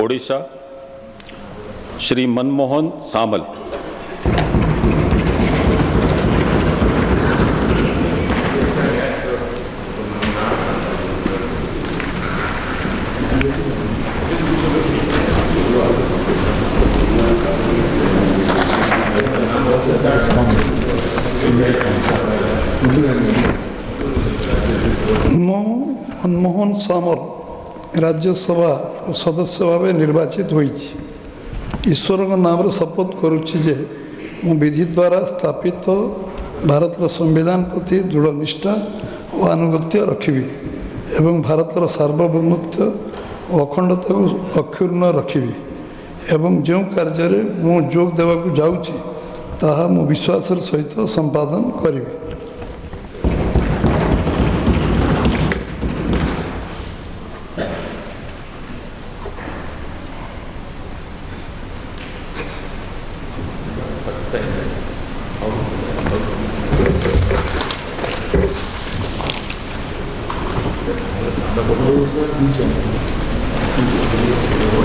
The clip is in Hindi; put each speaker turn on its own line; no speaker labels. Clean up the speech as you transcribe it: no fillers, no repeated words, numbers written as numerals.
ओडिशा श्री मनमोहन सामल।
मनमोहन सामल राज्यसभा सदस्य भाव निर्वाचित होईछि। ईश्वर नाम शपथ करुच्ची जे मु विधि द्वारा स्थापित भारतर संविधान प्रति दृढ़ निष्ठा और आनुगत्य रखिबी एवं भारतर सार्वभौमत्व और अखंडता को अक्षुण्ण रखिबी एवं जो कार्य मु जोग देवाकू जाउछि ताहा मु विश्वास सहित संपादन करिबी।